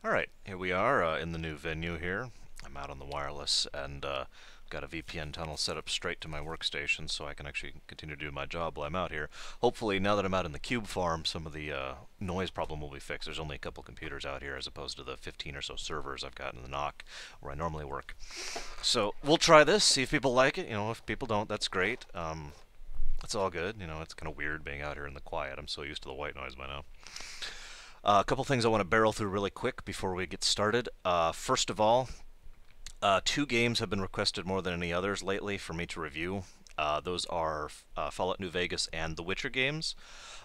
Alright, here we are in the new venue here. I'm out on the wireless and got a VPN tunnel set up straight to my workstation so I can actually continue to do my job while I'm out here. Hopefully, now that I'm out in the cube farm, some of the noise problem will be fixed. There's only a couple computers out here as opposed to the 15 or so servers I've got in the knock where I normally work. So we'll try this, see if people like it. You know, if people don't, that's great. It's all good. You know, it's kind of weird being out here in the quiet. I'm so used to the white noise by now. A couple things I want to barrel through really quick before we get started. First of all, two games have been requested more than any others lately for me to review. Those are Fallout New Vegas and The Witcher games.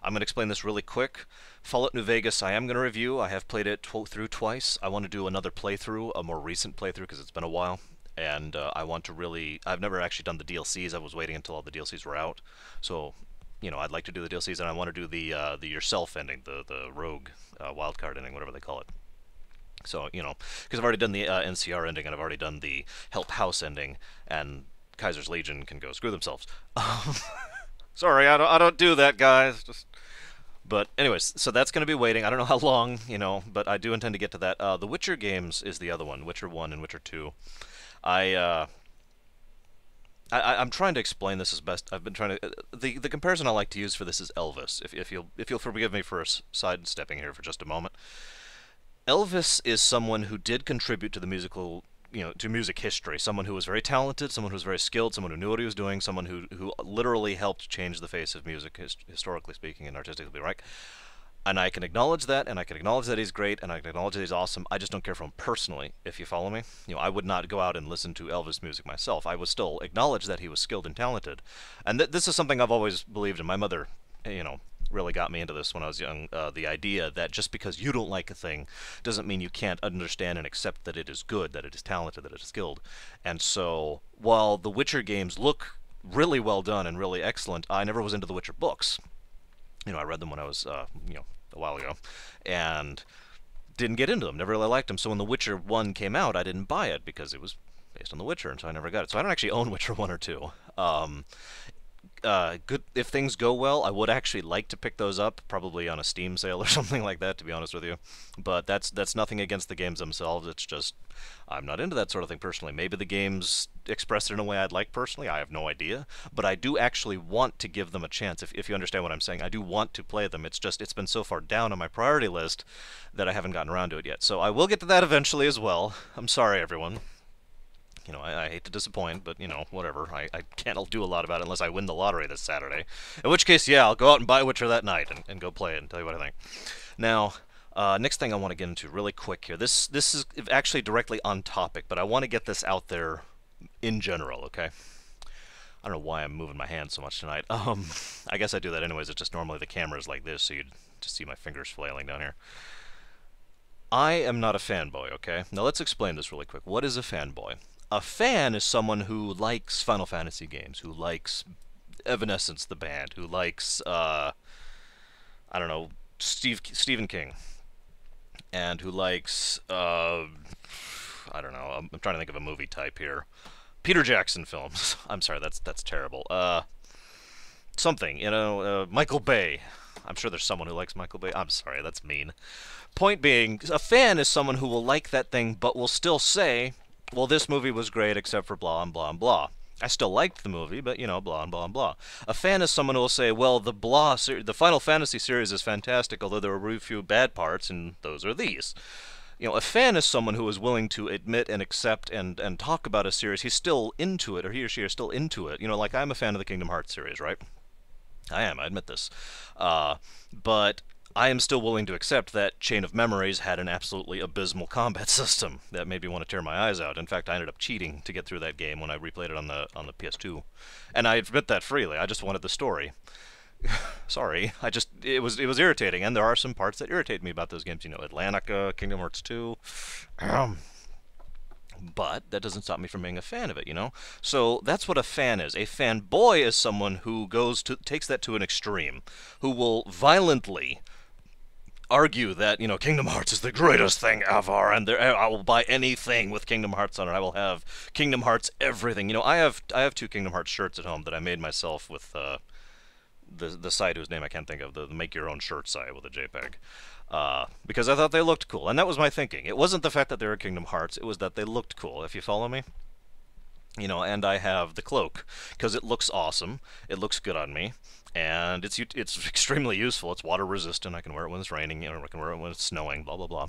I'm going to explain this really quick. Fallout New Vegas I am going to review. I have played it through twice. I want to do another playthrough, a more recent playthrough because it's been a while. And I want to really... I've never actually done the DLCs. I was waiting until all the DLCs were out. So, you know, I'd like to do the DLCs, and I want to do the yourself ending, the rogue wildcard ending, whatever they call it. So, you know, because I've already done the NCR ending, and I've already done the Help House ending, and Kaiser's Legion can go screw themselves. Sorry, I don't do that, guys. But anyways, so that's going to be waiting. I don't know how long, you know, but I do intend to get to that. The Witcher games is the other one, Witcher 1 and Witcher 2. I'm trying to explain this as best. I've been trying to. The comparison I like to use for this is Elvis. If you'll forgive me for sidestepping here for just a moment. Elvis is someone who did contribute to the musical, you know, to music history. Someone who was very talented, someone who was very skilled, someone who knew what he was doing, someone who literally helped change the face of music, historically speaking and artistically, right? And I can acknowledge that, and I can acknowledge that he's great, and I can acknowledge that he's awesome. I just don't care for him personally, if you follow me. You know, I would not go out and listen to Elvis music myself. I would still acknowledge that he was skilled and talented. And this is something I've always believed in. My mother, you know, really got me into this when I was young. The idea that just because you don't like a thing doesn't mean you can't understand and accept that it is good, that it is talented, that it is skilled. And so, while the Witcher games look really well done and really excellent, I never was into the Witcher books. You know, I read them when I was, you know, a while ago, and didn't get into them, never really liked them. So when The Witcher 1 came out, I didn't buy it because it was based on The Witcher, and so I never got it. So I don't actually own Witcher 1 or 2. Good if things go well, I would actually like to pick those up, probably on a Steam sale or something like that, to be honest with you. But that's nothing against the games themselves. It's just I'm not into that sort of thing personally. Maybe the games express it in a way I'd like personally. I have no idea, but I do actually want to give them a chance. If you understand what I'm saying, I do want to play them. It's just it's been so far down on my priority list that I haven't gotten around to it yet. So I will get to that eventually as well. I'm sorry, everyone. You know, I hate to disappoint, but, you know, whatever. I can't do a lot about it unless I win the lottery this Saturday. In which case, yeah, I'll go out and buy Witcher that night and go play it and tell you what I think. Now, next thing I want to get into really quick here. This is actually directly on topic, but I want to get this out there in general, okay? I don't know why I'm moving my hands so much tonight. I guess I do that anyways. It's just normally the camera's like this, so you'd just see my fingers flailing down here. I am not a fanboy, okay? Now let's explain this really quick. What is a fanboy? A fan is someone who likes Final Fantasy games, who likes Evanescence, the band, who likes, I don't know, Stephen King, and who likes, I don't know, I'm trying to think of a movie type here. Peter Jackson films. I'm sorry, that's terrible. Something, you know, Michael Bay. I'm sure there's someone who likes Michael Bay. I'm sorry, that's mean. Point being, a fan is someone who will like that thing, but will still say, well, this movie was great except for blah and blah and blah. I still liked the movie, but, you know, blah and blah and blah. A fan is someone who will say, well, the Final Fantasy series is fantastic, although there were a few bad parts, and those are these. You know, a fan is someone who is willing to admit and accept and talk about a series. He's still into it, or he or she are still into it. You know, like I'm a fan of the Kingdom Hearts series, right? I am, I admit this. But I am still willing to accept that Chain of Memories had an absolutely abysmal combat system that made me want to tear my eyes out. In fact, I ended up cheating to get through that game when I replayed it on the PS2. And I admit that freely. I just wanted the story. Sorry, it was irritating, and there are some parts that irritate me about those games. You know, Atlantica, Kingdom Hearts 2. But that doesn't stop me from being a fan of it, you know? So that's what a fan is. A fanboy is someone who takes that to an extreme, who will violently argue that, you know, Kingdom Hearts is the greatest thing ever, and I will buy anything with Kingdom Hearts on it. I will have Kingdom Hearts everything. You know, I have two Kingdom Hearts shirts at home that I made myself with the site whose name I can't think of, the make your own shirt site with a JPEG. Because I thought they looked cool, and that was my thinking. It wasn't the fact that they were Kingdom Hearts; it was that they looked cool. If you follow me, and I have the cloak because it looks awesome. It looks good on me, and it's extremely useful. It's water resistant. I can wear it when it's raining. I can wear it when it's snowing. Blah blah blah.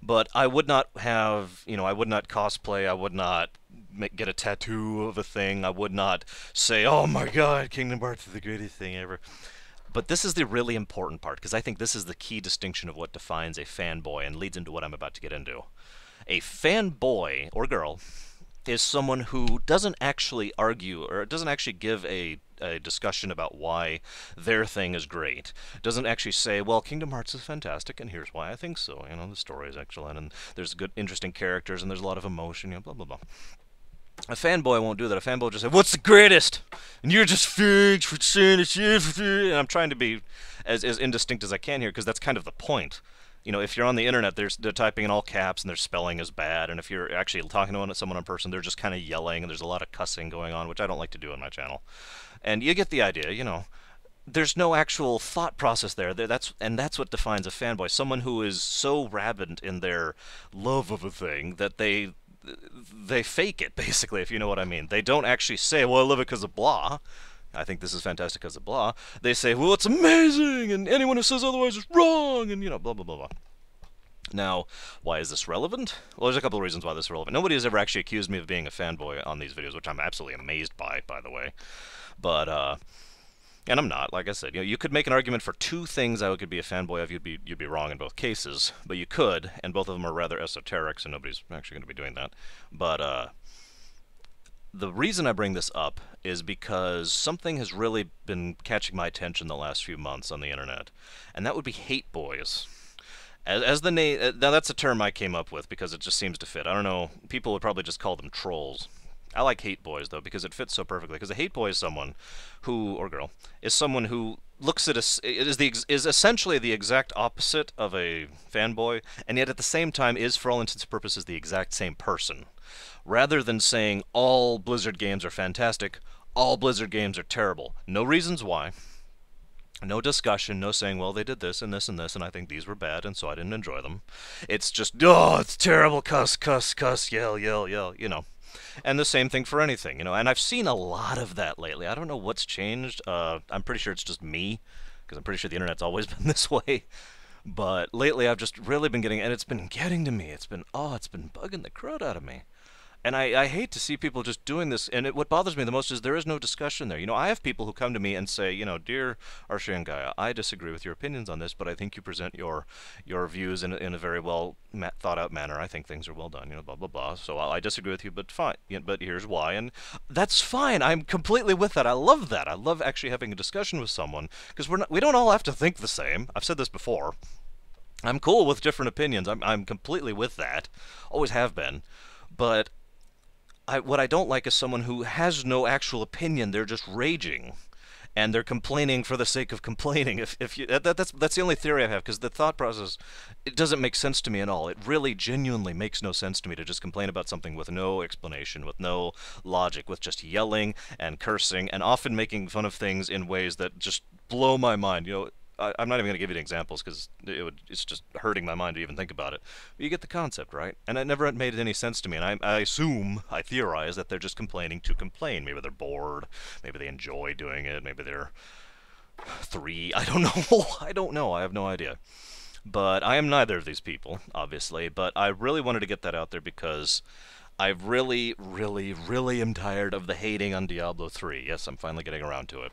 But I would not have, I would not cosplay. I would not get a tattoo of a thing. I would not say, "Oh my God, Kingdom Hearts is the greatest thing ever." But this is the really important part because I think this is the key distinction of what defines a fanboy and leads into what I'm about to get into. A fanboy or girl is someone who doesn't actually argue or doesn't actually give a discussion about why their thing is great. Doesn't actually say, well, Kingdom Hearts is fantastic and here's why I think so. The story is excellent and there's good, interesting characters and there's a lot of emotion, blah, blah, blah. A fanboy won't do that. A fanboy will just say, what's the greatest? And you're just figs for saying it's and I'm trying to be as indistinct as I can here because that's kind of the point. If you're on the internet, they're typing in all caps and their spelling is bad. And if you're actually talking to someone in person, they're just kind of yelling and there's a lot of cussing going on, which I don't like to do on my channel. And you get the idea, There's no actual thought process there. That's what defines a fanboy. Someone who is so rabid in their love of a thing that they fake it, basically, if you know what I mean. They don't actually say, well, I love it because of blah. I think this is fantastic because of blah. They say, well, it's amazing, and anyone who says otherwise is wrong, and, blah, blah, blah, blah. Now, why is this relevant? Well, there's a couple of reasons why this is relevant. Nobody has ever actually accused me of being a fanboy on these videos, which I'm absolutely amazed by the way. But, and I'm not, like I said. You could make an argument for two things I could be a fanboy of. You'd be wrong in both cases, but you could, and both of them are rather esoteric, so nobody's actually going to be doing that. But, the reason I bring this up is because something has really been catching my attention the last few months on the internet, and that would be hate boys. As the name, now that's a term I came up with because it just seems to fit. I don't know, people would probably just call them trolls. I like hate boys though because it fits so perfectly. Because a hate boy is someone who, or girl, is someone who looks at is essentially the exact opposite of a fanboy, and yet at the same time is, for all intents and purposes, the exact same person. Rather than saying all Blizzard games are fantastic, all Blizzard games are terrible. No reasons why. No discussion, no saying, well, they did this and this and this, and I think these were bad, and so I didn't enjoy them. It's just, oh, it's terrible, cuss, cuss, cuss, yell, yell, yell, And the same thing for anything, And I've seen a lot of that lately. I don't know what's changed. I'm pretty sure it's just me, because I'm pretty sure the internet's always been this way. But lately I've just really been getting, and it's been getting to me. It's been bugging the crud out of me. And I hate to see people just doing this, and what bothers me the most is there is no discussion there. I have people who come to me and say, dear Arshangaya, I disagree with your opinions on this, but I think you present your views in a very well thought out manner. I think things are well done, blah, blah, blah. So I disagree with you, but fine. But here's why, and that's fine. I'm completely with that. I love that. I love actually having a discussion with someone, because we don't all have to think the same. I've said this before. I'm cool with different opinions. I'm completely with that. Always have been. But what I don't like is someone who has no actual opinion. They're just raging, and they're complaining for the sake of complaining. If you that's the only theory I have, because the thought process, it doesn't make sense to me at all. It really genuinely makes no sense to me to just complain about something with no explanation, with no logic, with just yelling and cursing, and often making fun of things in ways that just blow my mind. I'm not even going to give you examples because it's just hurting my mind to even think about it. But you get the concept, right? And it never made any sense to me. And I theorize that they're just complaining to complain. Maybe they're bored. Maybe they enjoy doing it. Maybe they're I don't know. I don't know. I have no idea. But I am neither of these people, obviously. But I really wanted to get that out there because I really, really, really am tired of the hating on Diablo 3. Yes, I'm finally getting around to it.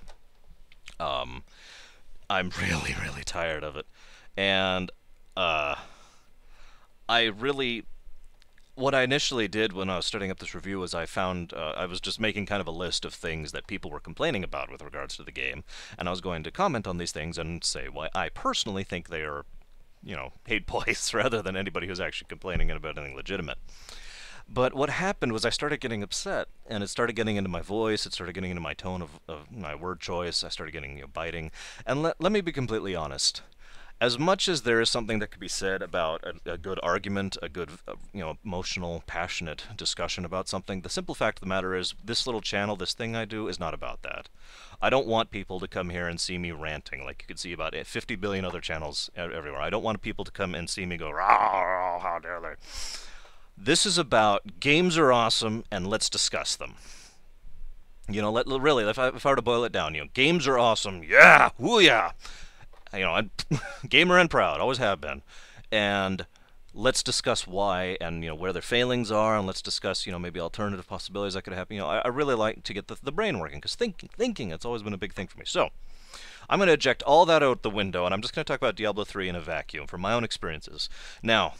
I'm really, really tired of it. And, what I initially did when I was starting up this review was I found, I was just making kind of a list of things that people were complaining about with regards to the game, and I was going to comment on these things and say why I personally think they are, hate boys rather than anybody who's actually complaining about anything legitimate. But what happened was I started getting upset, and it started getting into my voice, it started getting into my tone of my word choice, I started getting, biting. And let me be completely honest. As much as there is something that could be said about a good argument, a good, emotional, passionate discussion about something, the simple fact of the matter is this little channel, this thing I do, is not about that. I don't want people to come here and see me ranting like you can see about 50 billion other channels everywhere. I don't want people to come and see me go, rah, rah, how dare they. This is about games are awesome and let's discuss them. Really, if I were to boil it down, games are awesome, yeah, woo yeah. I'm gamer and proud, always have been. And let's discuss why and where their failings are, and let's discuss maybe alternative possibilities that could happen. I really like to get the brain working because thinking it's always been a big thing for me. So I'm going to eject all that out the window, and I'm just going to talk about Diablo 3 in a vacuum from my own experiences. Now,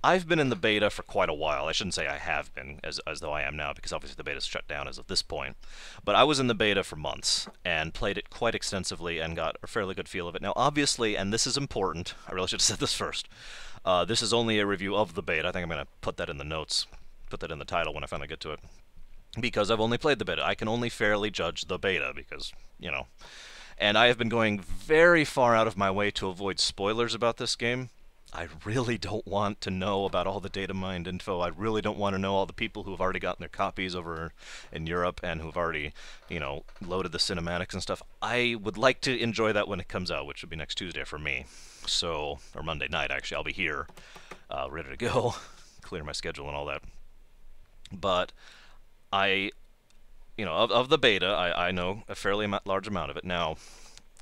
I've been in the beta for quite a while. I shouldn't say I have been, as though I am now, because obviously the beta's shut down as of this point. But I was in the beta for months, and played it quite extensively, and got a fairly good feel of it. Now, obviously, and this is important, I really should have said this first, this is only a review of the beta. I think I'm going to put that in the notes, put that in the title when I finally get to it. Because I've only played the beta. I can only fairly judge the beta, because, And I have been going very far out of my way to avoid spoilers about this game. I really don't want to know about all the data mined info. I really don't want to know all the people who have already gotten their copies over in Europe and who've already, loaded the cinematics and stuff. I would like to enjoy that when it comes out, which would be next Tuesday for me. So, or Monday night, actually. I'll be here, ready to go, clear my schedule and all that. But of the beta, I know a fairly large amount of it. Now,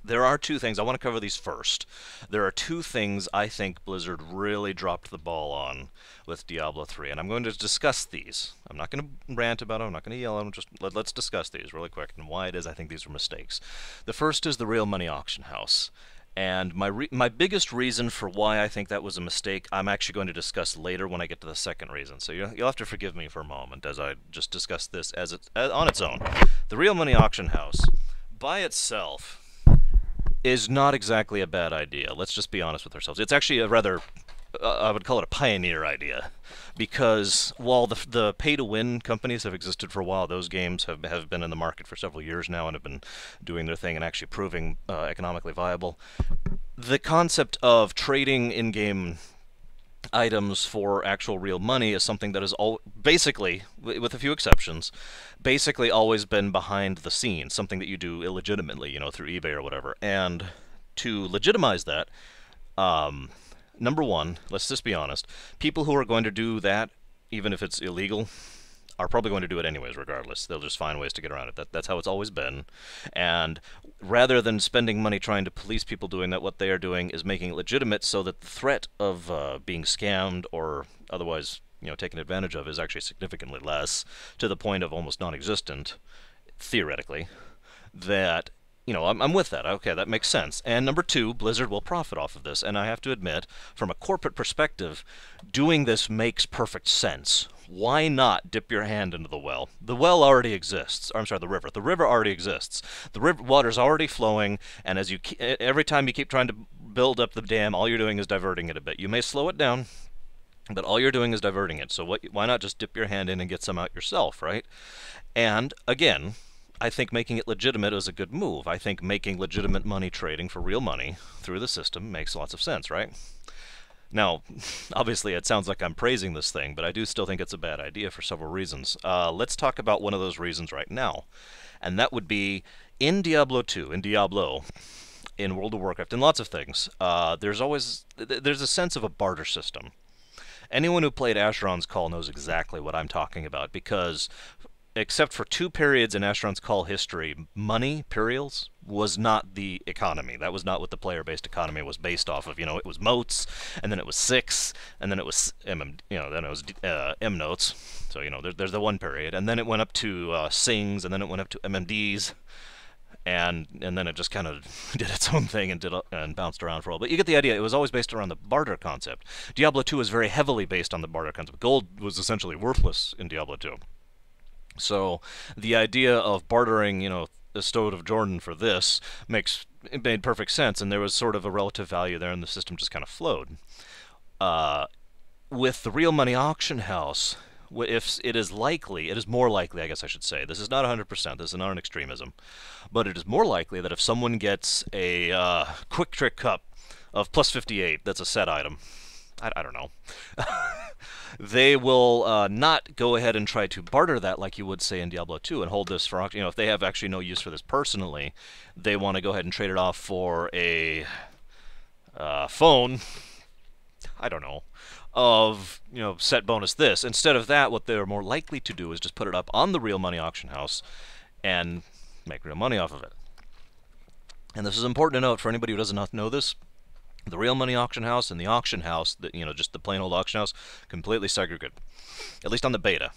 there are two things. I want to cover these first. There are two things I think Blizzard really dropped the ball on with Diablo 3, and I'm going to discuss these. I'm not going to rant about them. I'm not going to yell at them. Just let's discuss these really quick and why it is I think these are mistakes. The first is the real money auction house. And my biggest reason for why I think that was a mistake, I'm actually going to discuss later when I get to the second reason. So you'll have to forgive me for a moment as I just discuss this on its own. The real money auction house, by itself, is not exactly a bad idea. Let's just be honest with ourselves. It's actually a rather, I would call it a pioneer idea, because while the pay-to-win companies have existed for a while, those games have been in the market for several years now and have been doing their thing and actually proving economically viable. The concept of trading in-game items for actual real money is something that has basically, with a few exceptions, basically always been behind the scenes, something that you do illegitimately, through eBay or whatever. And to legitimize that, number one, let's just be honest, people who are going to do that, even if it's illegal, are probably going to do it anyways, regardless. They'll just find ways to get around it. That's how it's always been. And rather than spending money trying to police people doing that, what they are doing is making it legitimate so that the threat of being scammed or otherwise, taken advantage of is actually significantly less, to the point of almost non-existent, theoretically, that I'm with that. Okay, that makes sense. And number two, Blizzard will profit off of this. And I have to admit, from a corporate perspective, doing this makes perfect sense. Why not dip your hand into the well? The well already exists. Or, I'm sorry, the river. The river already exists. The river water's already flowing, and every time you keep trying to build up the dam, all you're doing is diverting it a bit. You may slow it down, but all you're doing is diverting it. So why not just dip your hand in and get some out yourself, right? And again, I think making it legitimate is a good move. I think making legitimate money trading for real money through the system makes lots of sense, right? Now, obviously it sounds like I'm praising this thing, but I do still think it's a bad idea for several reasons. Let's talk about one of those reasons right now. And that would be, in Diablo 2, in Diablo, in World of Warcraft, in lots of things, there's a sense of a barter system. Anyone who played Asheron's Call knows exactly what I'm talking about, because except for two periods in Asheron's Call history, money, Purials, was not the economy. That was not what the player-based economy was based off of. It was motes, and then it was six, and then it was then it was M notes. So there's the one period, and then it went up to sings, and then it went up to MMDs, and then it just kind of did its own thing and bounced around for a while. But you get the idea. It was always based around the barter concept. Diablo 2 is very heavily based on the barter concept. Gold was essentially worthless in Diablo 2. So the idea of bartering, the Stone of Jordan for this it made perfect sense, and there was sort of a relative value there, and the system just kind of flowed. With the real money auction house, if it is more likely, I guess I should say, this is not 100%, this is not an extremism, but it is more likely that if someone gets a Quick Trick Cup of plus 58. That's a set item. I don't know. They will not go ahead and try to barter that like you would say in Diablo 2 and hold this for auction. If they have actually no use for this personally, they want to go ahead and trade it off for a phone. I don't know. Of set bonus this. Instead of that, what they're more likely to do is just put it up on the real money auction house and make real money off of it. And this is important to note for anybody who does not know this. The real money auction house and the auction house, just the plain old auction house, completely segregated. At least on the beta.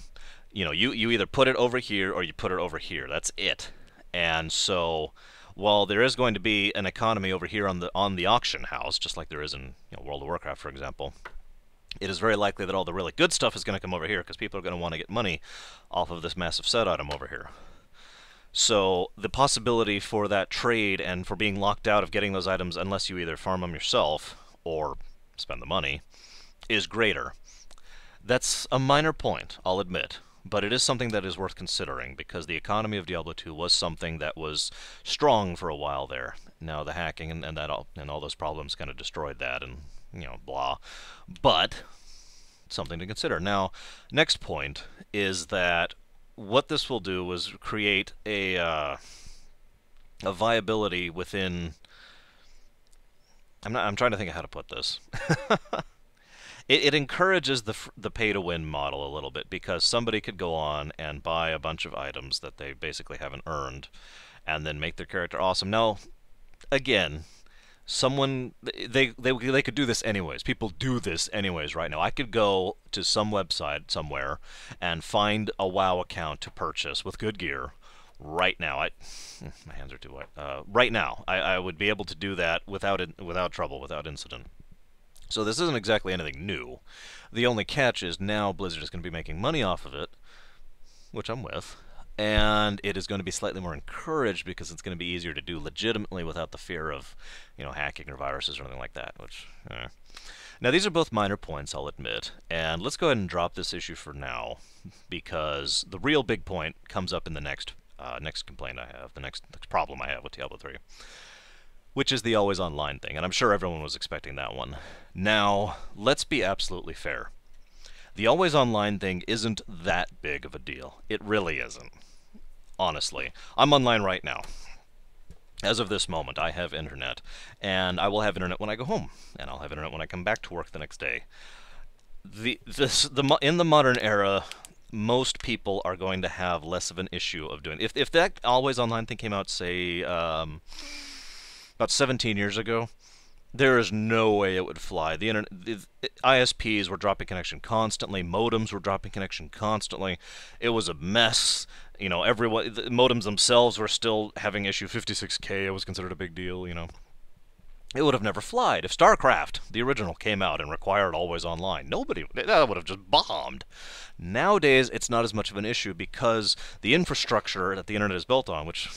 You either put it over here or you put it over here. That's it. And so, while there is going to be an economy over here on the auction house, just like there is in World of Warcraft, for example, it is very likely that all the really good stuff is going to come over here because people are going to want to get money off of this massive set item over here. So the possibility for that trade and for being locked out of getting those items unless you either farm them yourself or spend the money is greater. That's a minor point, I'll admit, but it is something that is worth considering because the economy of Diablo 2 was something that was strong for a while there. Now the hacking and all those problems kind of destroyed that and blah. But something to consider. Now, next point is that what this will do is create a viability within. I'm trying to think of how to put this. It encourages the pay-to-win model a little bit because somebody could go on and buy a bunch of items that they basically haven't earned, and then make their character awesome. Now, again, they could do this anyways. People do this anyways right now. I could go to some website somewhere and find a WoW account to purchase with good gear right now. My hands are too wet. Right now, I would be able to do that without trouble, without incident. So this isn't exactly anything new. The only catch is now Blizzard is going to be making money off of it, which I'm with. And it is going to be slightly more encouraged because it's going to be easier to do legitimately without the fear of, hacking or viruses or anything like that. Now these are both minor points, I'll admit, and let's go ahead and drop this issue for now because the real big point comes up in the next complaint I have, the next problem I have with Diablo 3, which is the always online thing, and I'm sure everyone was expecting that one. Now, let's be absolutely fair. The always online thing isn't that big of a deal. It really isn't. Honestly. I'm online right now. As of this moment, I have internet, and I will have internet when I go home, and I'll have internet when I come back to work the next day. In the modern era, most people are going to have less of an issue of doing. If that always online thing came out, say, about 17 years ago, there is no way it would fly. The ISPs were dropping connection constantly. Modems were dropping connection constantly. It was a mess. The modems themselves were still having issue 56K. It was considered a big deal. It would have never flied. If StarCraft, the original, came out and required always online, that would have just bombed. Nowadays, it's not as much of an issue because the infrastructure that the internet is built on, which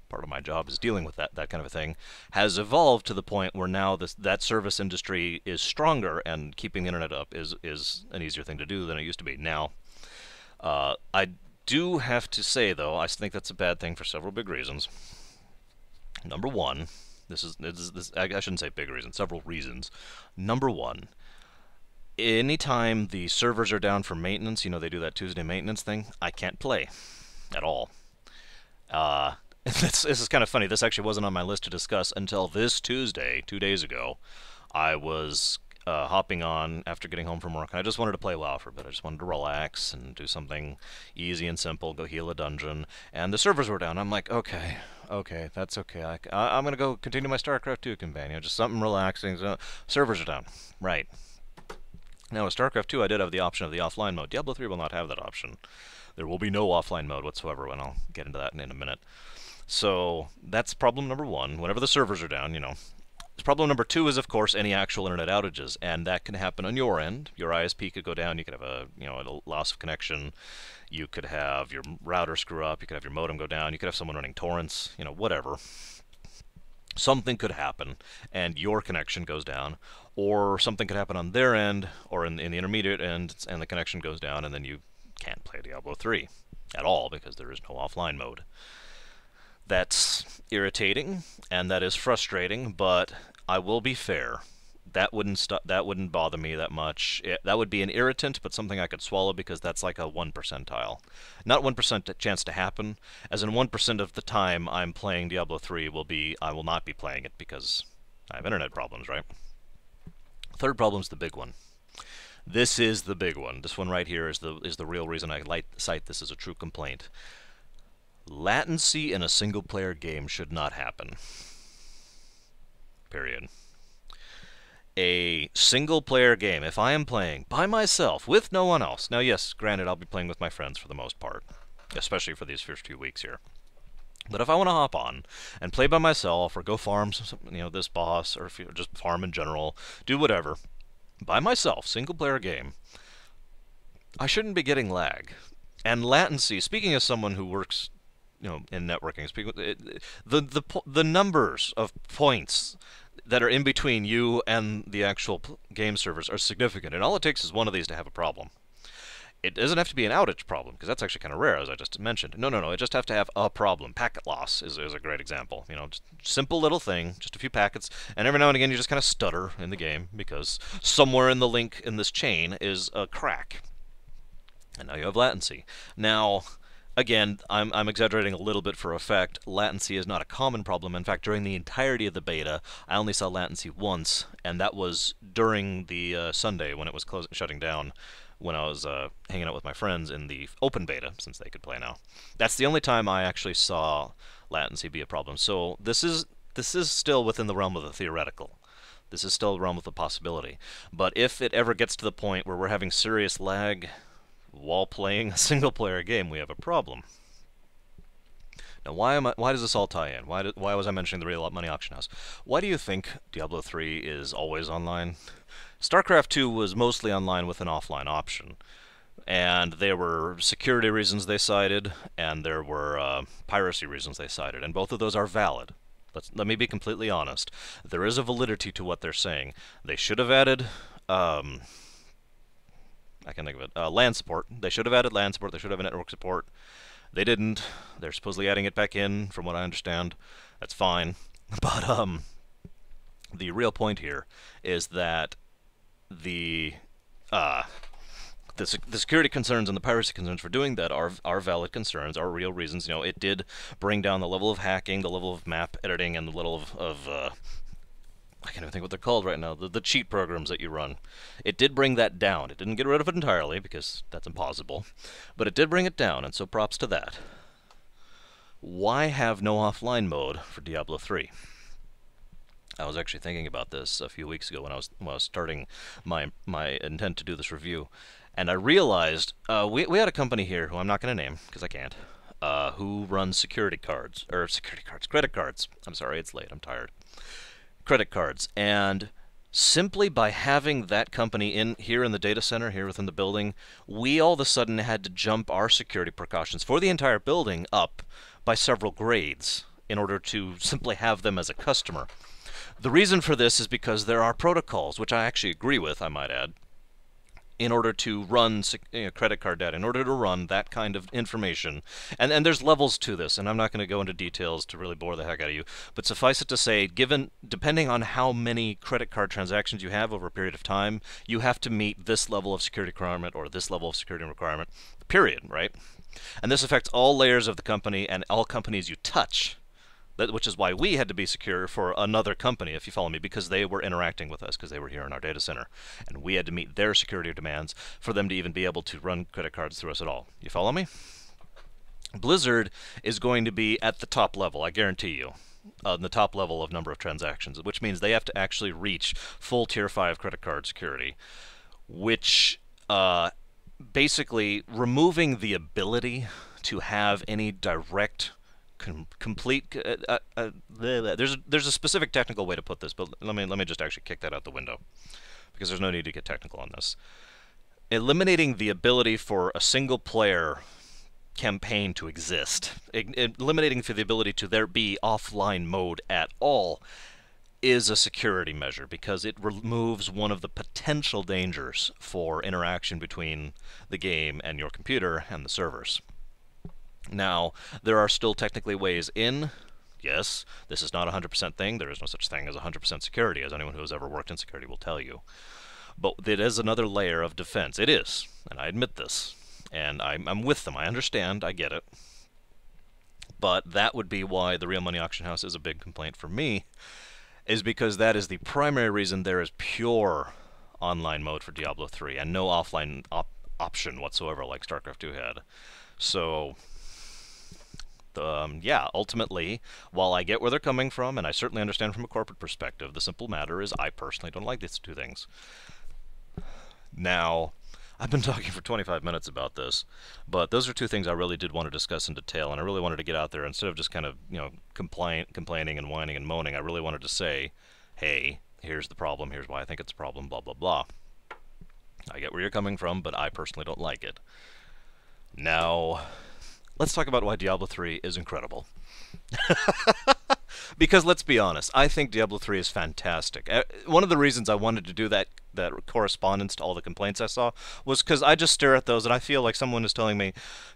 part of my job is dealing with that kind of a thing, has evolved to the point where now that service industry is stronger and keeping the internet up is an easier thing to do than it used to be. Now, I do have to say, though, I think that's a bad thing for several big reasons. Number one, I shouldn't say big reasons, several reasons. Number one, anytime the servers are down for maintenance, they do that Tuesday maintenance thing, I can't play at all. This is kind of funny. This actually wasn't on my list to discuss until this Tuesday, 2 days ago. I was hopping on after getting home from work, and I just wanted to play WoW for a bit. I just wanted to relax and do something easy and simple, go heal a dungeon, and the servers were down. I'm like, okay, that's okay. I'm going to go continue my StarCraft 2 campaign, just something relaxing. So, servers are down. Right. Now, with StarCraft 2, I did have the option of the offline mode. Diablo 3 will not have that option. There will be no offline mode whatsoever, and I'll get into that in a minute. So that's problem number one. Whenever the servers are down, Problem number two is, of course, any actual internet outages, and that can happen on your end. Your ISP could go down. You could have a loss of connection. You could have your router screw up. You could have your modem go down. You could have someone running torrents. Whatever. Something could happen, and your connection goes down, or something could happen on their end, or in the intermediate end, and the connection goes down, and then you can't play Diablo 3 at all because there is no offline mode. That's irritating, and that is frustrating, but I will be fair. That wouldn't bother me that much. That would be an irritant, but something I could swallow because that's like a 1 percentile. Not 1% chance to happen, as in 1% of the time I'm playing Diablo 3 I will not be playing it because I have internet problems, right? Third problem's the big one. This is the big one. This one right here is the real reason I cite this as a true complaint. Latency in a single-player game should not happen. Period. A single-player game, if I am playing by myself with no one else. Now, yes, granted, I'll be playing with my friends for the most part, especially for these first few weeks here. But if I want to hop on and play by myself, or go farm, this boss, or if you just farm in general, do whatever, by myself, single-player game, I shouldn't be getting lag. And latency, speaking as someone who works, in networking, the numbers of points that are in between you and the actual game servers are significant, and all it takes is one of these to have a problem. It doesn't have to be an outage problem, because that's actually kind of rare, as I just mentioned. No, it just have to have a problem. Packet loss is a great example. Just simple little thing, just a few packets, and every now and again you just kind of stutter in the game, because somewhere in the link in this chain is a crack. And now you have latency. Now, again, I'm exaggerating a little bit for effect. Latency is not a common problem. In fact, during the entirety of the beta, I only saw latency once, and that was during the Sunday when it was shutting down, when I was hanging out with my friends in the open beta, since they could play now. That's the only time I actually saw latency be a problem. So this is still within the realm of the theoretical. This is still the realm of the possibility. But if it ever gets to the point where we're having serious lag while playing a single-player game, we have a problem. Now, why does this all tie in? Why was I mentioning the Real Money Auction House? Why do you think Diablo 3 is always online? StarCraft 2 was mostly online with an offline option, and there were security reasons they cited, and there were piracy reasons they cited, and both of those are valid. Let me be completely honest. There is a validity to what they're saying. They should have added I can think of it. LAN support. They should have added LAN support. They should have network support. They didn't. They're supposedly adding it back in, from what I understand. That's fine. But the real point here is that the security concerns and the piracy concerns for doing that are valid concerns, are real reasons. It did bring down the level of hacking, the level of map editing, and the level of I can't even think what they're called right now, the cheat programs that you run. It did bring that down. It didn't get rid of it entirely, because that's impossible, but it did bring it down, and so props to that. Why have no offline mode for Diablo 3? I was actually thinking about this a few weeks ago when I was starting my intent to do this review, and I realized we had a company here who I'm not going to name, because I can't, who runs credit cards. I'm sorry, it's late, I'm tired. Credit cards, and simply by having that company here in the data center, here within the building, we all of a sudden had to jump our security precautions for the entire building up by several grades in order to simply have them as a customer. The reason for this is because there are protocols, which I actually agree with, I might add, in order to run credit card data, in order to run that kind of information. And there's levels to this, and I'm not going to go into details to really bore the heck out of you, but suffice it to say, depending on how many credit card transactions you have over a period of time, you have to meet this level of security requirement or this level of security requirement, period, right? And this affects all layers of the company and all companies you touch. Which is why we had to be secure for another company, if you follow me, because they were interacting with us, because they were here in our data center. And we had to meet their security demands for them to even be able to run credit cards through us at all. You follow me? Blizzard is going to be at the top level, I guarantee you. The top level of number of transactions, which means they have to actually reach full Tier 5 credit card security, which basically removing the ability to have any direct complete there's a specific technical way to put this, but let me just actually kick that out the window, because there's no need to get technical on this. Eliminating the ability for a single player campaign to exist, eliminating for the ability to there be offline mode at all, is a security measure, because it removes one of the potential dangers for interaction between the game and your computer and the servers. Now, there are still technically ways in Yes, this is not a 100% thing. There is no such thing as 100% security, as anyone who has ever worked in security will tell you. But it is another layer of defense. It is, and I admit this. And I'm with them. I understand. I get it. But that would be why the Real Money Auction House is a big complaint for me, is because that is the primary reason there is pure online mode for Diablo 3 and no offline option whatsoever like StarCraft 2 had. So, yeah, ultimately, while I get where they're coming from, and I certainly understand from a corporate perspective, the simple matter is I personally don't like these two things. Now, I've been talking for 25 minutes about this, but those are two things I really did want to discuss in detail, and I really wanted to get out there instead of just kind of, complaining and whining and moaning. I really wanted to say, hey, here's the problem, here's why I think it's a problem, blah, blah, blah. I get where you're coming from, but I personally don't like it. Now, let's talk about why Diablo 3 is incredible. Because let's be honest, I think Diablo 3 is fantastic. One of the reasons I wanted to do that correspondence to all the complaints I saw was because I just stare at those and I feel like someone is telling me,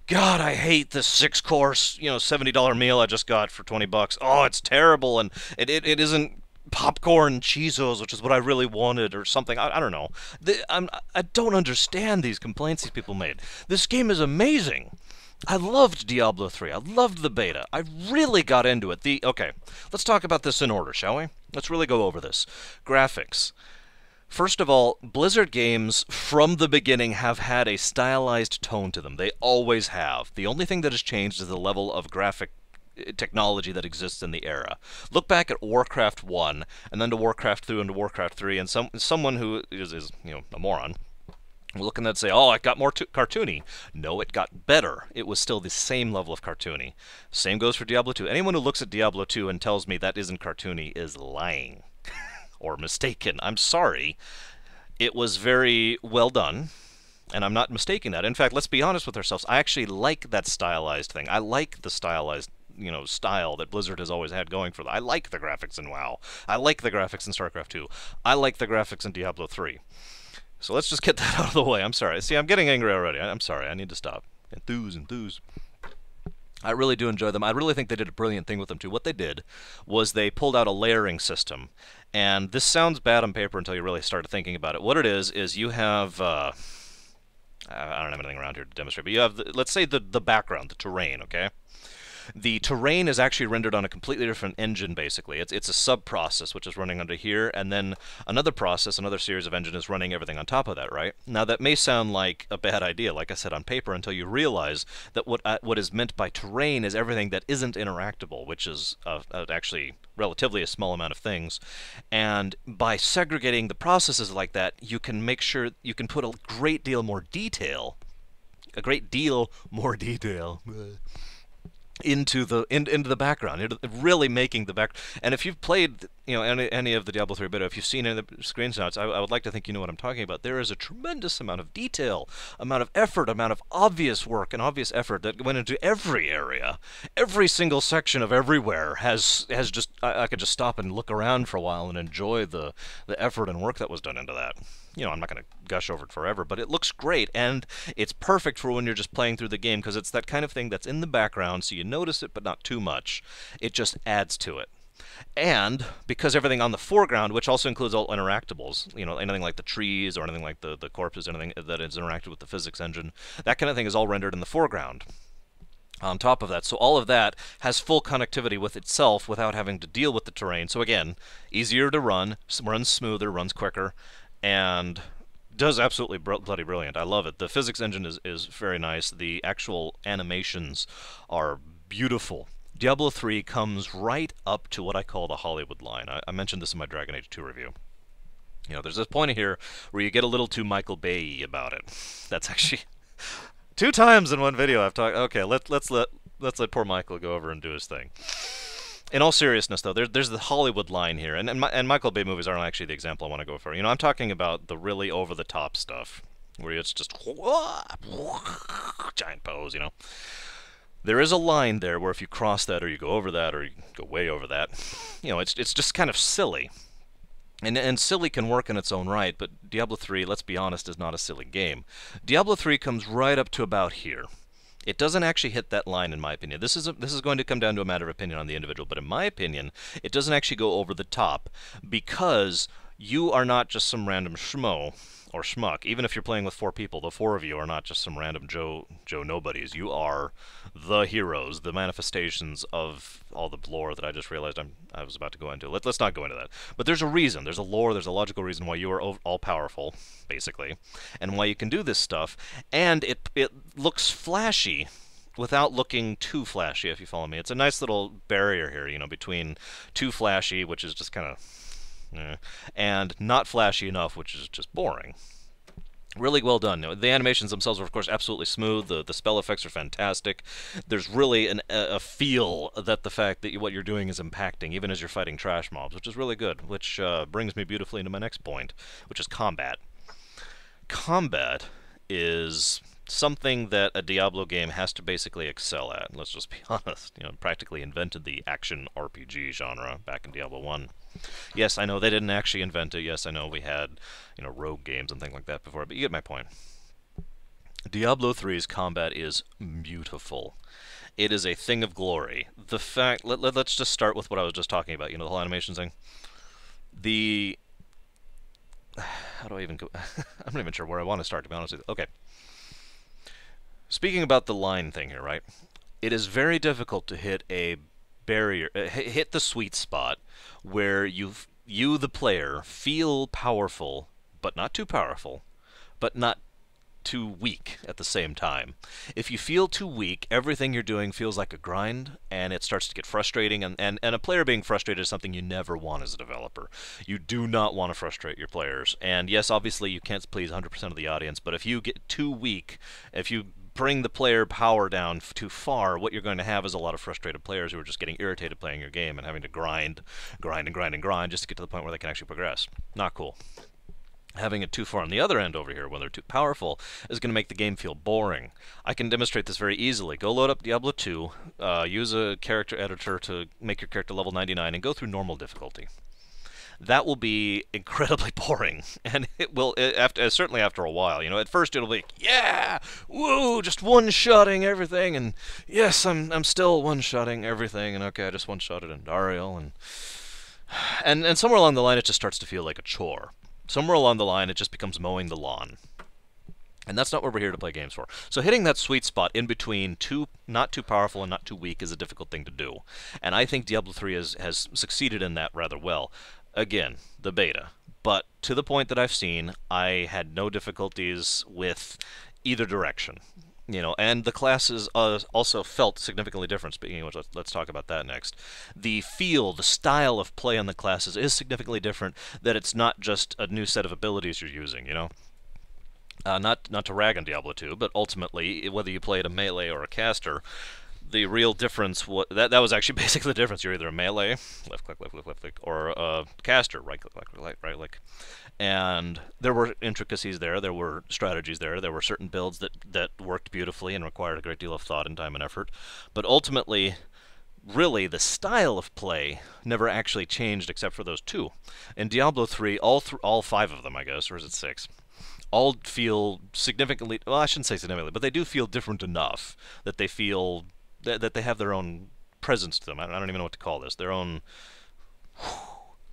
God, I hate this 6-course, $70 meal I just got for 20 bucks. Oh, it's terrible, and it isn't popcorn Cheezos, which is what I really wanted, or something. I don't know. I don't understand these complaints these people made. This game is amazing. I loved Diablo 3. I loved the beta. I really got into it. Okay, let's talk about this in order, shall we? Let's really go over this. Graphics. First of all, Blizzard games from the beginning have had a stylized tone to them. They always have. The only thing that has changed is the level of graphic technology that exists in the era. Look back at Warcraft 1, and then to Warcraft 2 and to Warcraft 3, and someone who is a moron will look and then say, oh, it got more cartoony. No, it got better. It was still the same level of cartoony. Same goes for Diablo 2. Anyone who looks at Diablo 2 and tells me that isn't cartoony is lying. Or mistaken. I'm sorry. It was very well done, and I'm not mistaking that. In fact, let's be honest with ourselves. I actually like that stylized thing. I like the stylized style that Blizzard has always had going for them. I like the graphics in WoW. I like the graphics in StarCraft 2. I like the graphics in Diablo 3. So let's just get that out of the way. I'm sorry. See, I'm getting angry already. I'm sorry. I need to stop. Enthuse. I really do enjoy them. I really think they did a brilliant thing with them, too. What they did was they pulled out a layering system. And this sounds bad on paper until you really start thinking about it. What it is you have... I don't have anything around here to demonstrate, but you have, let's say, the background, the terrain, okay? The terrain is actually rendered on a completely different engine, basically. It's a sub-process which is running under here, and then another series of engine is running everything on top of that, right? Now, that may sound like a bad idea, like I said, on paper, until you realize that what is meant by terrain is everything that isn't interactable, which is actually relatively a small amount of things. And by segregating the processes like that, you can make sure you can put a great deal more detail into the background, really making the back. And if you've played, any of the Diablo 3 beta, if you've seen any of the screenshots, I would like to think you know what I'm talking about. There is a tremendous amount of detail, amount of effort, amount of obvious work and obvious effort that went into every area. Every single section of everywhere has just, I could just stop and look around for a while and enjoy the effort and work that was done into that. I'm not going to gush over it forever, but it looks great, and it's perfect for when you're just playing through the game, because it's that kind of thing that's in the background, so you notice it, but not too much. It just adds to it. And because everything on the foreground, which also includes all interactables, anything like the trees or anything like the corpses, anything that is interacted with the physics engine, that kind of thing is all rendered in the foreground. On top of that, so all of that has full connectivity with itself without having to deal with the terrain. So again, easier to run, runs smoother, runs quicker, and does absolutely bloody brilliant. I love it. The physics engine is very nice. The actual animations are beautiful. Diablo 3 comes right up to what I call the Hollywood line. I mentioned this in my Dragon Age 2 review. There's this point here where you get a little too Michael Bay-y about it. That's actually 2 times in one video I've talked. Okay, let's let poor Michael go over and do his thing. In all seriousness, though, there's the Hollywood line here, and Michael Bay movies aren't actually the example I want to go for. I'm talking about the really over-the-top stuff, where it's just giant pose, There is a line there where if you cross that, or you go over that, or you go way over that, it's just kind of silly. And silly can work in its own right, but Diablo 3, let's be honest, is not a silly game. Diablo 3 comes right up to about here. It doesn't actually hit that line, in my opinion. This is going to come down to a matter of opinion on the individual, but in my opinion, it doesn't actually go over the top because you are not just some random schmo or schmuck. Even if you're playing with four people, the four of you are not just some random Joe nobodies. You are the heroes, the manifestations of all the lore that I just realized I was about to go into. Let's not go into that. But there's a reason. There's a lore. There's a logical reason why you are all powerful, basically, and why you can do this stuff. And it looks flashy without looking too flashy, if you follow me. It's a nice little barrier here, between too flashy, which is just kind of and not flashy enough, which is just boring. Really well done. The animations themselves are, of course, absolutely smooth. The spell effects are fantastic. There's really a feel that the fact that what you're doing is impacting, even as you're fighting trash mobs, which is really good, which brings me beautifully into my next point, which is combat. Combat is something that a Diablo game has to basically excel at. Let's just be honest. Practically invented the action RPG genre back in Diablo 1. Yes, I know they didn't actually invent it. Yes, I know we had, rogue games and things like that before, but you get my point. Diablo 3's combat is beautiful. It is a thing of glory. The fact, let's just start with what I was just talking about, the whole animation thing. How do I even go? I'm not even sure where I want to start, to be honest with you. Okay. Speaking about the line thing here, right? It is very difficult to hit a barrier, hit the sweet spot where you, the player, feel powerful, but not too powerful, but not too weak at the same time. If you feel too weak, everything you're doing feels like a grind, and it starts to get frustrating, and a player being frustrated is something you never want as a developer. You do not want to frustrate your players, and yes, obviously you can't please 100% of the audience, but if you get too weak, if you bring the player power down too far, what you're going to have is a lot of frustrated players who are just getting irritated playing your game and having to grind just to get to the point where they can actually progress. Not cool. Having it too far on the other end over here, when they're too powerful, is going to make the game feel boring. I can demonstrate this very easily. Go load up Diablo 2, use a character editor to make your character level 99, and go through normal difficulty. That will be incredibly boring, and it will, certainly after a while. At first it'll be, yeah, woo, just one-shotting everything, and yes, I'm still one-shotting everything, and okay, I just one-shotted Andariel, and somewhere along the line it just starts to feel like a chore. Somewhere along the line it just becomes mowing the lawn. And that's not what we're here to play games for. So hitting that sweet spot in between not too powerful and not too weak is a difficult thing to do. And I think Diablo 3 has succeeded in that rather well. Again, the beta. But to the point that I've seen, I had no difficulties with either direction. And the classes also felt significantly different. Speaking of which, let's talk about that next. The style of play on the classes is significantly different, that it's not just a new set of abilities you're using, Not to rag on Diablo 2, but ultimately, whether you played a melee or a caster, the real difference that was actually basically the difference. You're either a melee, left click, or a caster, right click. And there were intricacies there, there were strategies there were certain builds that worked beautifully and required a great deal of thought and time and effort. But ultimately, really, the style of play never actually changed except for those two. In Diablo 3, all five of them, I guess, or is it six? All feel significantly, well, I shouldn't say significantly, but they do feel different enough that they feel that they have their own presence to them. I don't even know what to call this. Their own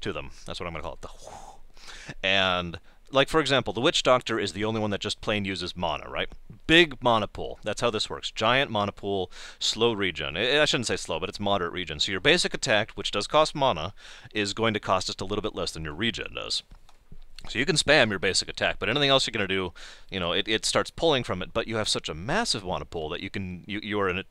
to them. That's what I'm going to call it. And, like, for example, the Witch Doctor is the only one that just plain uses mana, right? Big mana pool. That's how this works. Giant mana pool, slow regen. I shouldn't say slow, but it's moderate regen. So your basic attack, which does cost mana, is going to cost just a little bit less than your regen does. So you can spam your basic attack, but anything else you're going to do, it starts pulling from it, but you have such a massive mana pool that you're an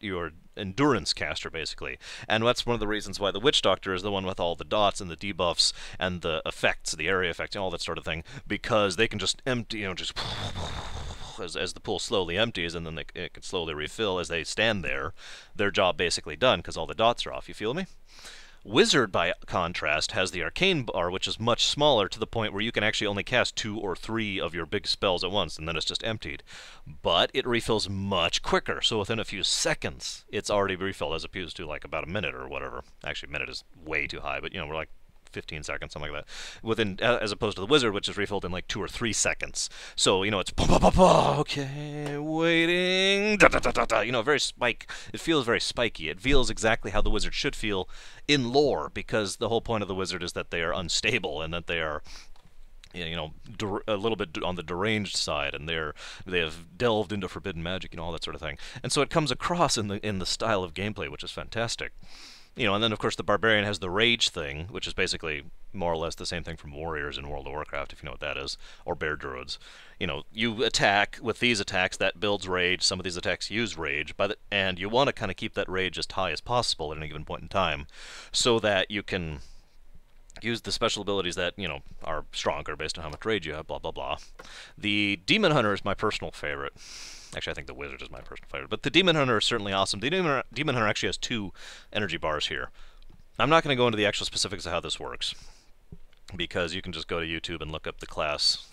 endurance caster, basically. And that's one of the reasons why the Witch Doctor is the one with all the dots and the debuffs and the effects, the area effects, and all that sort of thing, because they can just empty, just as the pool slowly empties, and then it can slowly refill as they stand there. Their job basically done, because all the dots are off, you feel me? Wizard, by contrast, has the arcane bar, which is much smaller, to the point where you can actually only cast 2 or 3 of your big spells at once, and then it's just emptied. But it refills much quicker, so within a few seconds, it's already refilled, as opposed to like about a minute or whatever. Actually, a minute is way too high, but we're like 15 seconds, something like that. Within, as opposed to the wizard, which is refilled in like 2 or 3 seconds. So it's okay, waiting, da da da da da. Very spike. It feels very spiky. It feels exactly how the wizard should feel in lore, because the whole point of the wizard is that they are unstable and that they are a little bit on the deranged side, and they have delved into forbidden magic, all that sort of thing. And so it comes across in the style of gameplay, which is fantastic. And then of course the barbarian has the rage thing, which is basically more or less the same thing from warriors in World of Warcraft, if you know what that is, or bear druids. You attack with these attacks, that builds rage. Some of these attacks use rage, and you want to kind of keep that rage as high as possible at any given point in time, so that you can use the special abilities that, are stronger based on how much rage you have, blah, blah, blah. The Demon Hunter is my personal favorite. Actually, I think the Wizard is my personal favorite. But the Demon Hunter is certainly awesome. The Demon Hunter actually has 2 energy bars here. I'm not going to go into the actual specifics of how this works, because you can just go to YouTube and look up the class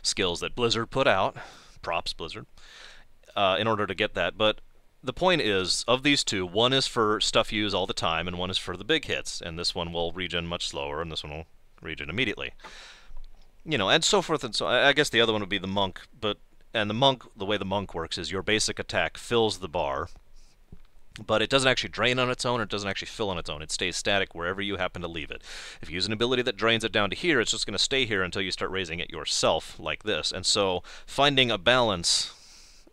skills that Blizzard put out. Props, Blizzard. In order to get that. But the point is, of these 2, one is for stuff you use all the time, and one is for the big hits. And this one will regen much slower, and this one will regen immediately. And so forth and so. I guess the other one would be the Monk, and the way the Monk works is your basic attack fills the bar, but it doesn't actually drain on its own, or it doesn't actually fill on its own. It stays static wherever you happen to leave it. If you use an ability that drains it down to here, it's just going to stay here until you start raising it yourself, like this. And so finding a balance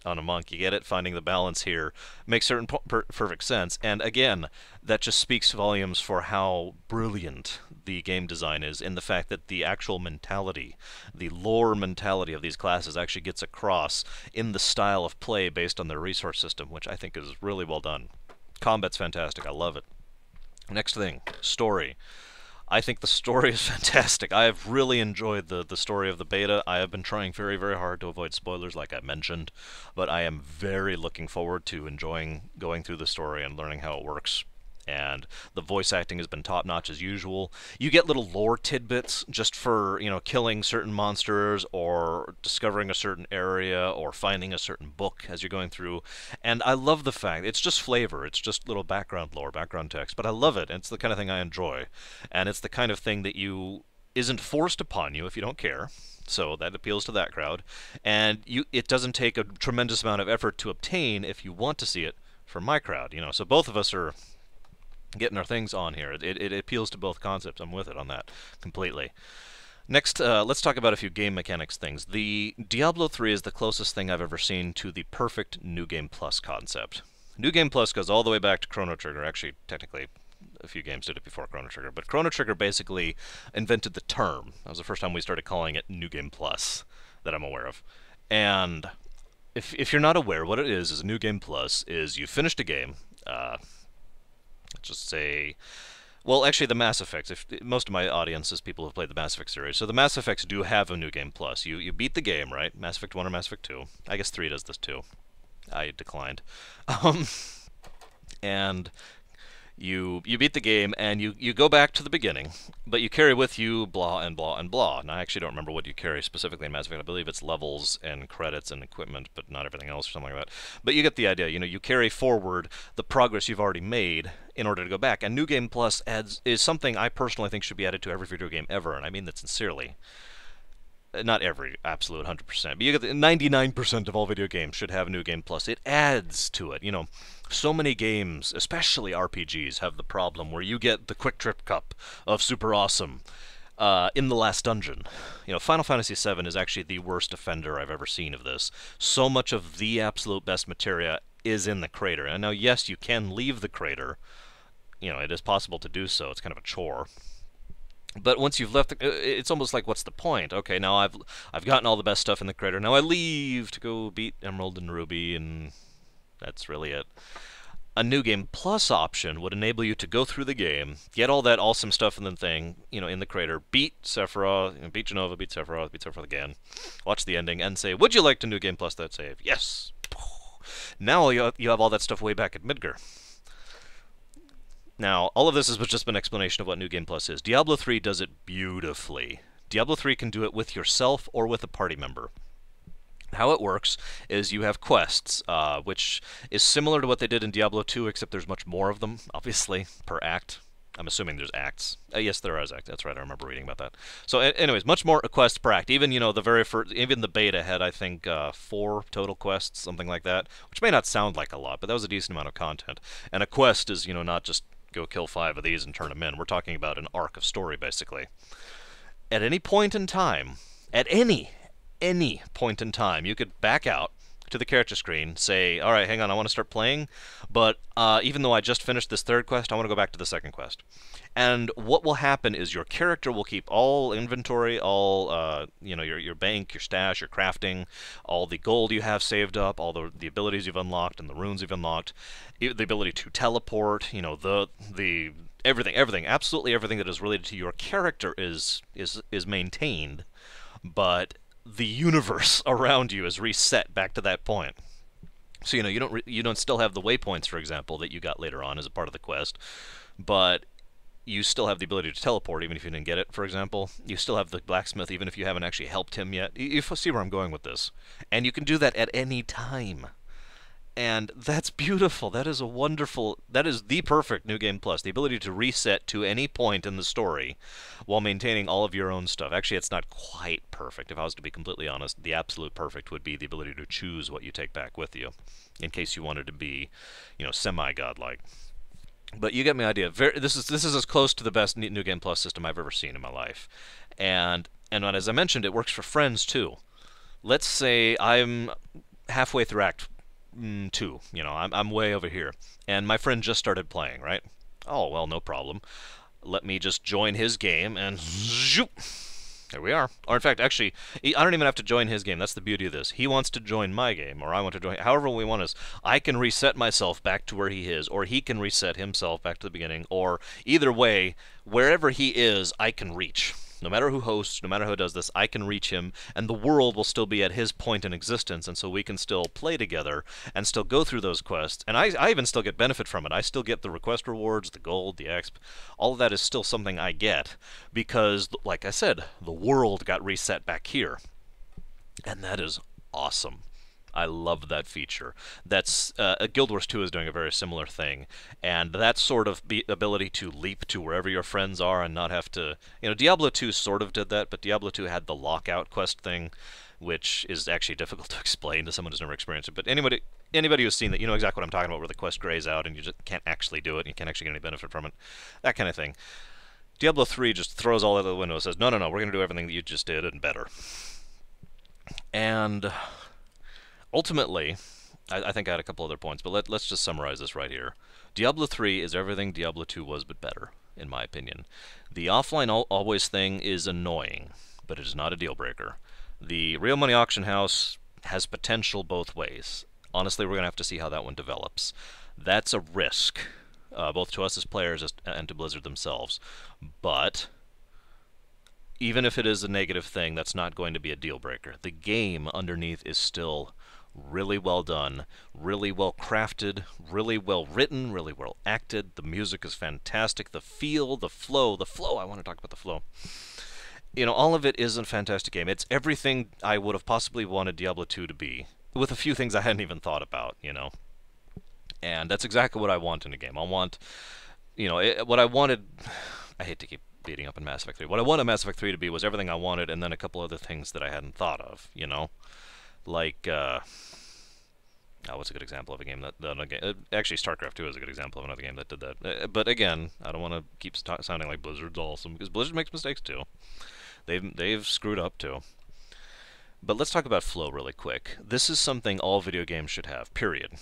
on a Monk, you get it? Finding the balance here makes certain perfect sense. And again, that just speaks volumes for how brilliant the game design is, in the fact that the actual mentality, the lore mentality of these classes actually gets across in the style of play based on their resource system, which I think is really well done. Combat's fantastic. I love it. Next thing, story. I think the story is fantastic. I have really enjoyed the story of the beta. I have been trying very, very hard to avoid spoilers, like I mentioned, but I am very looking forward to enjoying going through the story and learning how it works. And the voice acting has been top-notch as usual. You get little lore tidbits just for, killing certain monsters, or discovering a certain area, or finding a certain book as you're going through. And I love the fact, it's just flavor, it's just little background lore, background text, but I love it. It's the kind of thing I enjoy. And it's the kind of thing that isn't forced upon you if you don't care. So that appeals to that crowd. And it doesn't take a tremendous amount of effort to obtain if you want to see it for my crowd. So both of us are getting our things on here. It appeals to both concepts. I'm with it on that completely. Next, let's talk about a few game mechanics things. The Diablo 3 is the closest thing I've ever seen to the perfect New Game Plus concept. New Game Plus goes all the way back to Chrono Trigger. Actually, technically, a few games did it before Chrono Trigger, but Chrono Trigger basically invented the term. That was the first time we started calling it New Game Plus that I'm aware of. And if you're not aware, what it is New Game Plus is you finished a game, let's just say, well, actually the Mass Effects. Most of my audience is people who've played the Mass Effect series, so the Mass Effects do have a New Game Plus. You beat the game, right? Mass Effect 1 or Mass Effect 2. I guess 3 does this too. I declined. And you beat the game, and you go back to the beginning, but you carry with you blah and blah and blah. And I actually don't remember what you carry specifically in Mass Effect. I believe it's levels and credits and equipment, but not everything else or something like that. But you get the idea. You carry forward the progress you've already made in order to go back. And New Game Plus is something I personally think should be added to every video game ever, and I mean that sincerely. Not every absolute 100%, but you get 99% of all video games should have New Game Plus. It adds to it. So many games, especially RPGs, have the problem where you get the Quick Trip Cup of super awesome in the last dungeon. Final Fantasy VII is actually the worst offender I've ever seen of this. So much of the absolute best materia is in the crater. And now, yes, you can leave the crater. It is possible to do so. It's kind of a chore. But once you've left, it's almost like, what's the point? Okay, now I've gotten all the best stuff in the crater. Now I leave to go beat Emerald and Ruby, and that's really it. A New Game Plus option would enable you to go through the game, get all that awesome stuff in the thing, in the crater, beat Sephiroth, beat Jenova, beat Sephiroth again, watch the ending, and say, would you like to New Game Plus that save? Yes! Now you have all that stuff way back at Midgar. Now, all of this has just been an explanation of what New Game Plus is. Diablo 3 does it beautifully. Diablo 3 can do it with yourself or with a party member. How it works is you have quests, which is similar to what they did in Diablo 2, except there's much more of them, obviously, per act. I'm assuming there's acts. Yes, there is acts. That's right. I remember reading about that. So, anyways, much more quests per act. Even the very first, even the beta had I think 4 total quests, something like that, which may not sound like a lot, but that was a decent amount of content. And a quest is not just go kill 5 of these and turn them in. We're talking about an arc of story basically. At any point in time, at any point in time, you could back out to the character screen, say, all right, hang on, I want to start playing, but even though I just finished this 3rd quest, I want to go back to the 2nd quest. And what will happen is your character will keep all inventory, all your bank, your stash, your crafting, all the gold you have saved up, all the abilities you've unlocked and the runes you've unlocked, the ability to teleport, the everything, absolutely everything that is related to your character is maintained, but the universe around you is reset back to that point. So you don't still have the waypoints, for example, that you got later on as a part of the quest, but you still have the ability to teleport even if you didn't get it, for example. You still have the blacksmith even if you haven't actually helped him yet. You see where I'm going with this. And you can do that at any time. And that's beautiful. That is the perfect New Game Plus. The ability to reset to any point in the story while maintaining all of your own stuff. Actually, it's not quite perfect. If I was to be completely honest, the absolute perfect would be the ability to choose what you take back with you in case you wanted to be, semi-godlike. But you get my idea. This is as close to the best New Game Plus system I've ever seen in my life. And as I mentioned, it works for friends too. Let's say I'm halfway through Act 2. I'm way over here, and my friend just started playing. Right? Oh well, no problem. Let me just join his game, and zoop, there we are. Or in fact, actually, I don't even have to join his game. That's the beauty of this. He wants to join my game, or I want to join. However we want us. I can reset myself back to where he is, or he can reset himself back to the beginning, or either way, wherever he is, I can reach. No matter who hosts, no matter who does this, I can reach him, and the world will still be at his point in existence, and so we can still play together and still go through those quests. And I even still get benefit from it. I still get the request rewards, the gold, the exp. All of that is still something I get because, like I said, the world got reset back here. And that is awesome. I love that feature. That's Guild Wars 2 is doing a very similar thing, and that sort of ability to leap to wherever your friends are and not have to, Diablo 2 sort of did that, but Diablo 2 had the lockout quest thing, which is actually difficult to explain to someone who's never experienced it. But anybody who's seen that, you know exactly what I'm talking about, where the quest grays out and you just can't actually do it, and you can't actually get any benefit from it, that kind of thing. Diablo 3 just throws all that out the window and says, no, we're going to do everything that you just did and better. And ultimately, I think I had a couple other points, but let's just summarize this right here. Diablo 3 is everything Diablo 2 was, but better, in my opinion. The offline always thing is annoying, but it is not a deal breaker. The real money auction house has potential both ways. Honestly, we're going to have to see how that one develops. That's a risk, both to us as players and to Blizzard themselves. But even if it is a negative thing, that's not going to be a deal breaker. The game underneath is still really well done, really well crafted, really well written, really well acted. The music is fantastic. The feel, the flow, I want to talk about the flow. All of it is a fantastic game. It's everything I would have possibly wanted Diablo 2 to be, with a few things I hadn't even thought about, And that's exactly what I want in a game. I want, what I wanted, I hate to keep beating up in Mass Effect 3. What I wanted Mass Effect 3 to be was everything I wanted, and then a couple other things that I hadn't thought of, Like, what's a good example of a game actually, StarCraft 2 is a good example of another game that did that. But again, I don't want to keep sounding like Blizzard's awesome, because Blizzard makes mistakes too. They've screwed up too. But let's talk about flow really quick. This is something all video games should have, period.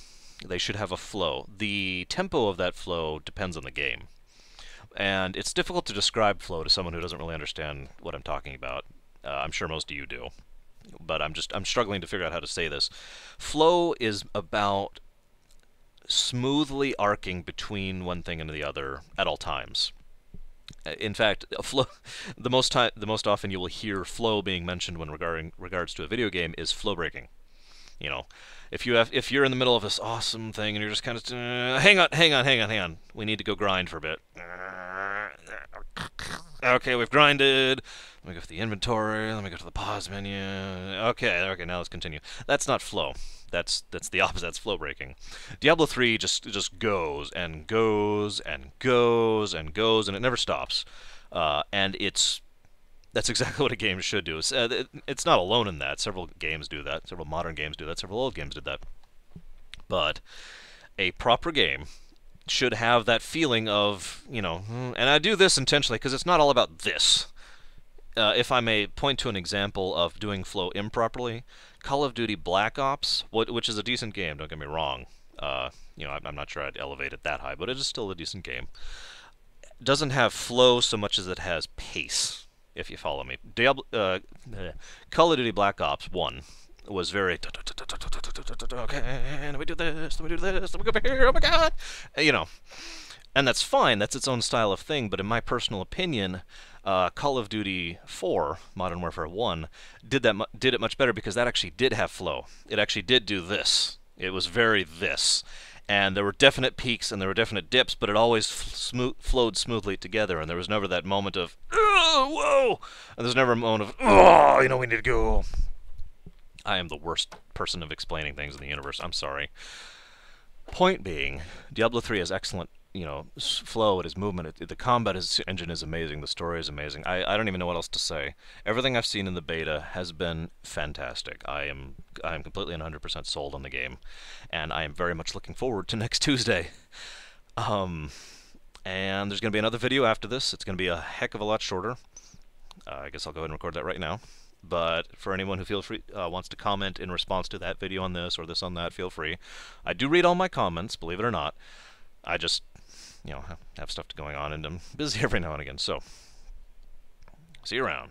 They should have a flow. The tempo of that flow depends on the game. And it's difficult to describe flow to someone who doesn't really understand what I'm talking about. I'm sure most of you do. But I'm struggling to figure out how to say this. Flow is about smoothly arcing between one thing and the other at all times. In fact, flow, the most often you will hear flow being mentioned when regards to a video game is flow breaking. If you're in the middle of this awesome thing and you're just kind of hang on, we need to go grind for a bit. Okay, we've grinded. Let me go to the inventory. Let me go to the pause menu. Okay, now let's continue. That's not flow. That's the opposite. That's flow breaking. Diablo 3 just goes and goes and goes and goes, and it never stops. And that's exactly what a game should do. It's not alone in that. Several games do that. Several modern games do that. Several old games did that. But a proper game should have that feeling of, and I do this intentionally because it's not all about this. If I may point to an example of doing flow improperly, Call of Duty Black Ops, which is a decent game, don't get me wrong. I'm not sure I'd elevate it that high, but it is still a decent game. Doesn't have flow so much as it has pace, if you follow me. Call of Duty Black Ops 1 was very, okay, let me do this, let me do this, let me go over here, oh my god! And that's fine, that's its own style of thing, but in my personal opinion, Call of Duty 4, Modern Warfare 1, did it much better because that actually did have flow. It actually did do this. It was very this. And there were definite peaks and there were definite dips, but it always flowed smoothly together, and there was never that moment of, whoa! And there's never a moment of, oh, we need to go. I am the worst person of explaining things in the universe. I'm sorry. Point being, Diablo 3 has excellent flow, it is movement, the combat engine is amazing, the story is amazing. I don't even know what else to say. Everything I've seen in the beta has been fantastic. I am completely and 100% sold on the game, and I am very much looking forward to next Tuesday. And there's going to be another video after this. It's going to be a heck of a lot shorter. I guess I'll go ahead and record that right now. But for anyone who wants to comment in response to that video on this or this on that, feel free. I do read all my comments, believe it or not. I just, have stuff going on, and I'm busy every now and again, so see you around.